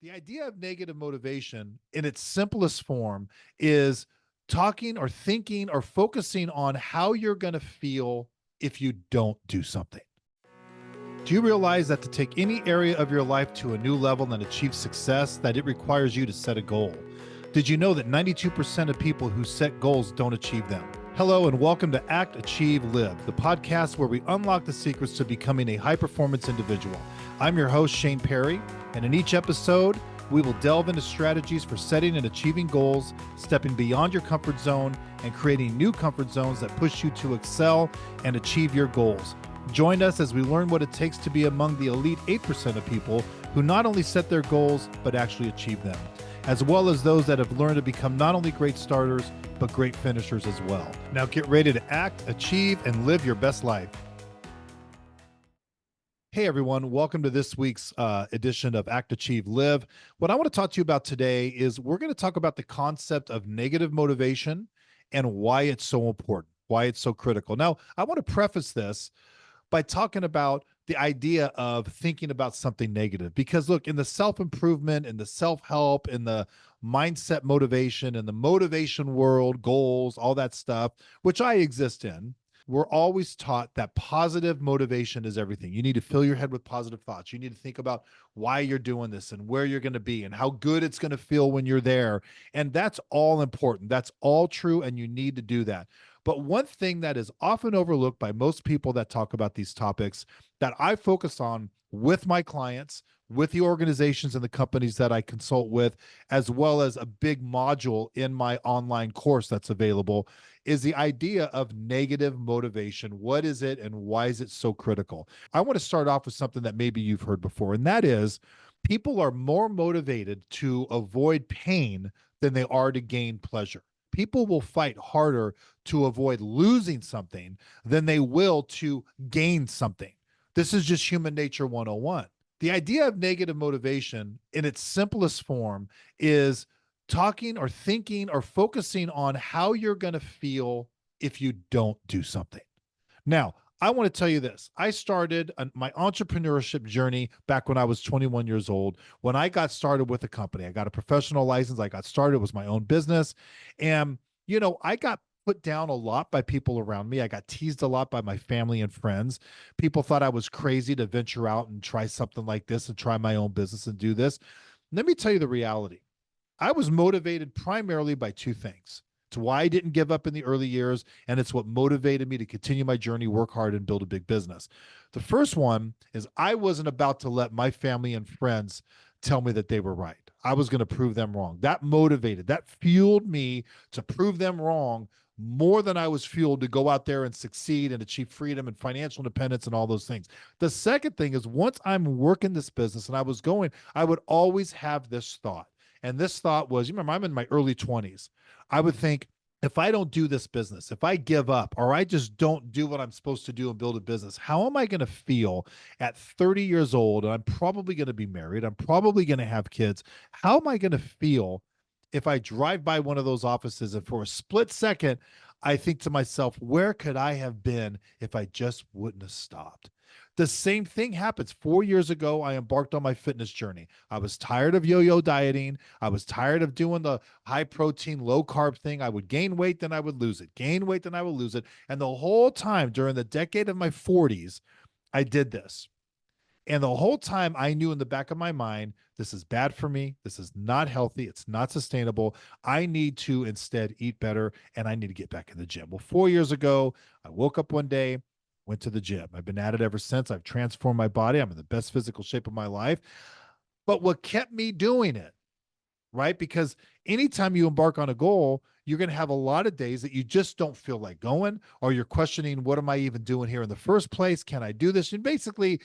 The idea of negative motivation in its simplest form is talking or thinking or focusing on how you're going to feel if you don't do something. Do you realize that to take any area of your life to a new level and achieve success, that it requires you to set a goal? Did you know that 92% of people who set goals don't achieve them? Hello, and welcome to Act, Achieve, Live, the podcast where we unlock the secrets to becoming a high performance individual. I'm your host, Shane Perry, and in each episode, we will delve into strategies for setting and achieving goals, stepping beyond your comfort zone, and creating new comfort zones that push you to excel and achieve your goals. Join us as we learn what it takes to be among the elite 8% of people who not only set their goals, but actually achieve them, as well as those that have learned to become not only great starters, but great finishers as well. Now get ready to act, achieve, and live your best life. Hey everyone, welcome to this week's edition of Act, Achieve, Live. What I want to talk to you about today is we're going to talk about the concept of negative motivation and why it's so important, why it's so critical. Now, I want to preface this by talking about the idea of thinking about something negative. Because look, in the self-improvement, in the self-help, in the mindset motivation, in the motivation world, goals, all that stuff, which I exist in, we're always taught that positive motivation is everything. You need to fill your head with positive thoughts. You need to think about why you're doing this and where you're going to be and how good it's going to feel when you're there. And that's all important. That's all true. And you need to do that. But one thing that is often overlooked by most people that talk about these topics that I focus on with my clients, with the organizations and the companies that I consult with, as well as a big module in my online course that's available, is the idea of negative motivation. What is it and why is it so critical? I want to start off with something that maybe you've heard before, and that is people are more motivated to avoid pain than they are to gain pleasure. People will fight harder to avoid losing something than they will to gain something. This is just human nature 101. The idea of negative motivation in its simplest form is talking or thinking or focusing on how you're going to feel if you don't do something. Now, I want to tell you this. I started my entrepreneurship journey back when I was 21 years old. When I got started with a company, I got a professional license. I got started, it was my own business. And, I got put down a lot by people around me. I got teased a lot by my family and friends. People thought I was crazy to venture out and try something like this and try my own business and do this. Let me tell you the reality. I was motivated primarily by two things. It's why I didn't give up in the early years, and it's what motivated me to continue my journey, work hard, and build a big business. The first one is I wasn't about to let my family and friends tell me that they were right. I was going to prove them wrong. That motivated, that fueled me to prove them wrong more than I was fueled to go out there and succeed and achieve freedom and financial independence and all those things. The second thing is once I'm working this business and I was going, I would always have this thought. And this thought was, you remember, I'm in my early 20s. I would think, if I don't do this business, if I give up or I just don't do what I'm supposed to do and build a business, how am I going to feel at 30 years old? And I'm probably going to be married. I'm probably going to have kids. How am I going to feel if I drive by one of those offices and for a split second, I think to myself, where could I have been if I just wouldn't have stopped? The same thing happens. 4 years ago, I embarked on my fitness journey. I was tired of yo-yo dieting. I was tired of doing the high protein, low carb thing. I would gain weight, then I would lose it. Gain weight, then I would lose it. And the whole time during the decade of my 40s, I did this. And the whole time I knew in the back of my mind, this is bad for me. This is not healthy. It's not sustainable. I need to instead eat better and I need to get back in the gym. Well, 4 years ago, I woke up one day, went to the gym. I've been at it ever since. I've transformed my body. I'm in the best physical shape of my life. But what kept me doing it, right? Because anytime you embark on a goal, you're going to have a lot of days that you just don't feel like going, or you're questioning, what am I even doing here in the first place? Can I do this? And basically,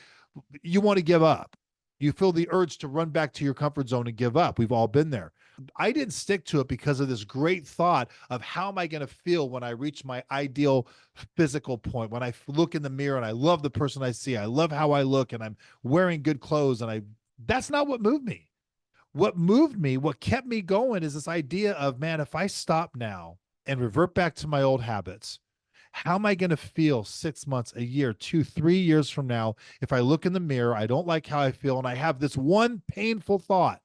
you want to give up. You feel the urge to run back to your comfort zone and give up. We've all been there. I didn't stick to it because of this great thought of how am I going to feel when I reach my ideal physical point, when I look in the mirror and I love the person I see. I love how I look and I'm wearing good clothes. That's not what moved me. What moved me, what kept me going is this idea of, man, if I stop now and revert back to my old habits, how am I going to feel 6 months, a year, 2, 3 years from now if I look in the mirror, I don't like how I feel, and I have this one painful thought?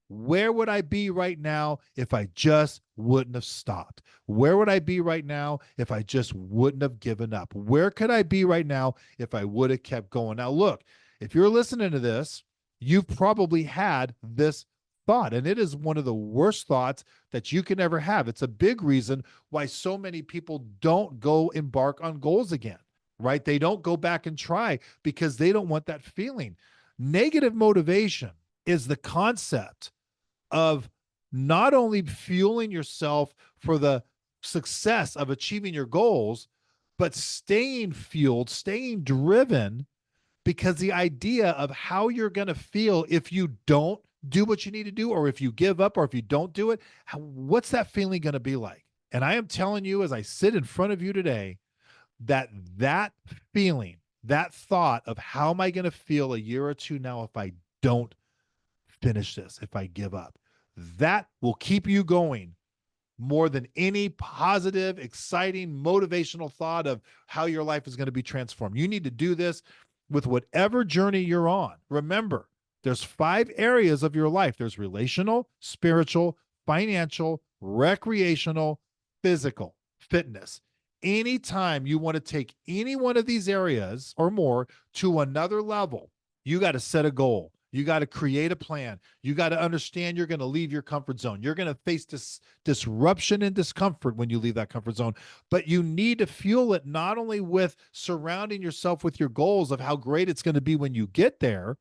Where would I be right now if I just wouldn't have stopped? Where would I be right now if I just wouldn't have given up? Where could I be right now if I would have kept going? Now, look, if you're listening to this, you've probably had this thought, and it is one of the worst thoughts that you can ever have. It's a big reason why so many people don't go embark on goals again, right? They don't go back and try because they don't want that feeling. Negative motivation is the concept of not only fueling yourself for the success of achieving your goals, but staying fueled, staying driven, because the idea of how you're going to feel if you don't do what you need to do, or if you give up, or if you don't do it, what's that feeling going to be like? And I am telling you, as I sit in front of you today, that feeling, that thought of how am I going to feel a year or two now if I don't finish this, if I give up, that will keep you going more than any positive, exciting, motivational thought of how your life is going to be transformed. You need to do this with whatever journey you're on. Remember, there's 5 areas of your life. There's relational, spiritual, financial, recreational, physical, fitness. Anytime you want to take any one of these areas or more to another level, you got to set a goal. You got to create a plan. You got to understand you're going to leave your comfort zone. You're going to face this disruption and discomfort when you leave that comfort zone, but you need to fuel it not only with surrounding yourself with your goals of how great it's going to be when you get there,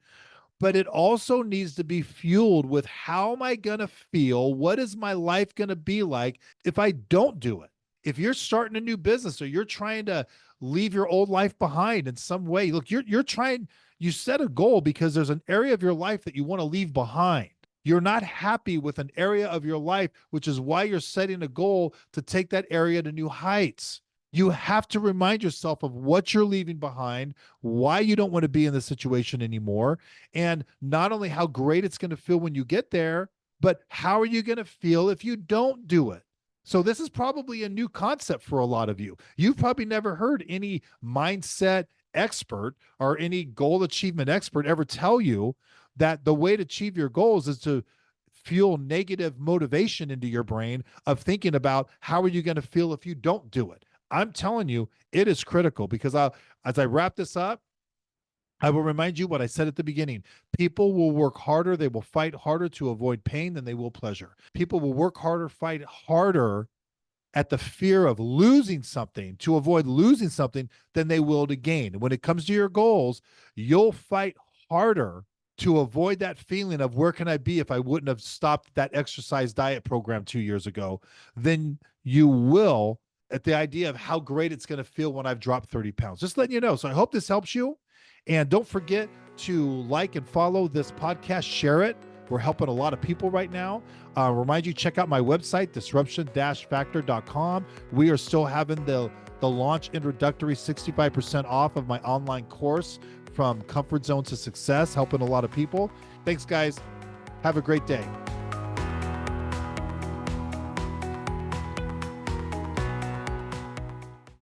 but it also needs to be fueled with how am I going to feel? What is my life going to be like if I don't do it? If you're starting a new business or you're trying to leave your old life behind in some way, look, you're trying, you set a goal because there's an area of your life that you want to leave behind. You're not happy with an area of your life, which is why you're setting a goal to take that area to new heights. You have to remind yourself of what you're leaving behind, why you don't want to be in this situation anymore, and not only how great it's going to feel when you get there, but how are you going to feel if you don't do it? So this is probably a new concept for a lot of you. You've probably never heard any mindset expert or any goal achievement expert ever tell you that the way to achieve your goals is to fuel negative motivation into your brain of thinking about how are you going to feel if you don't do it. I'm telling you, it is critical because as I wrap this up, I will remind you what I said at the beginning. People will work harder. They will fight harder to avoid pain than they will pleasure. People will work harder, fight harder at the fear of losing something to avoid losing something than they will to gain. When it comes to your goals, you'll fight harder to avoid that feeling of where can I be if I wouldn't have stopped that exercise diet program 2 years ago, than you will at the idea of how great it's going to feel when I've dropped 30 pounds. Just letting you know. So I hope this helps you. And don't forget to like and follow this podcast, share it. We're helping a lot of people right now. Remind you, check out my website, disruption-factor.com. We are still having the launch introductory 65% off of my online course, From Comfort Zone to Success, helping a lot of people. Thanks, guys. Have a great day.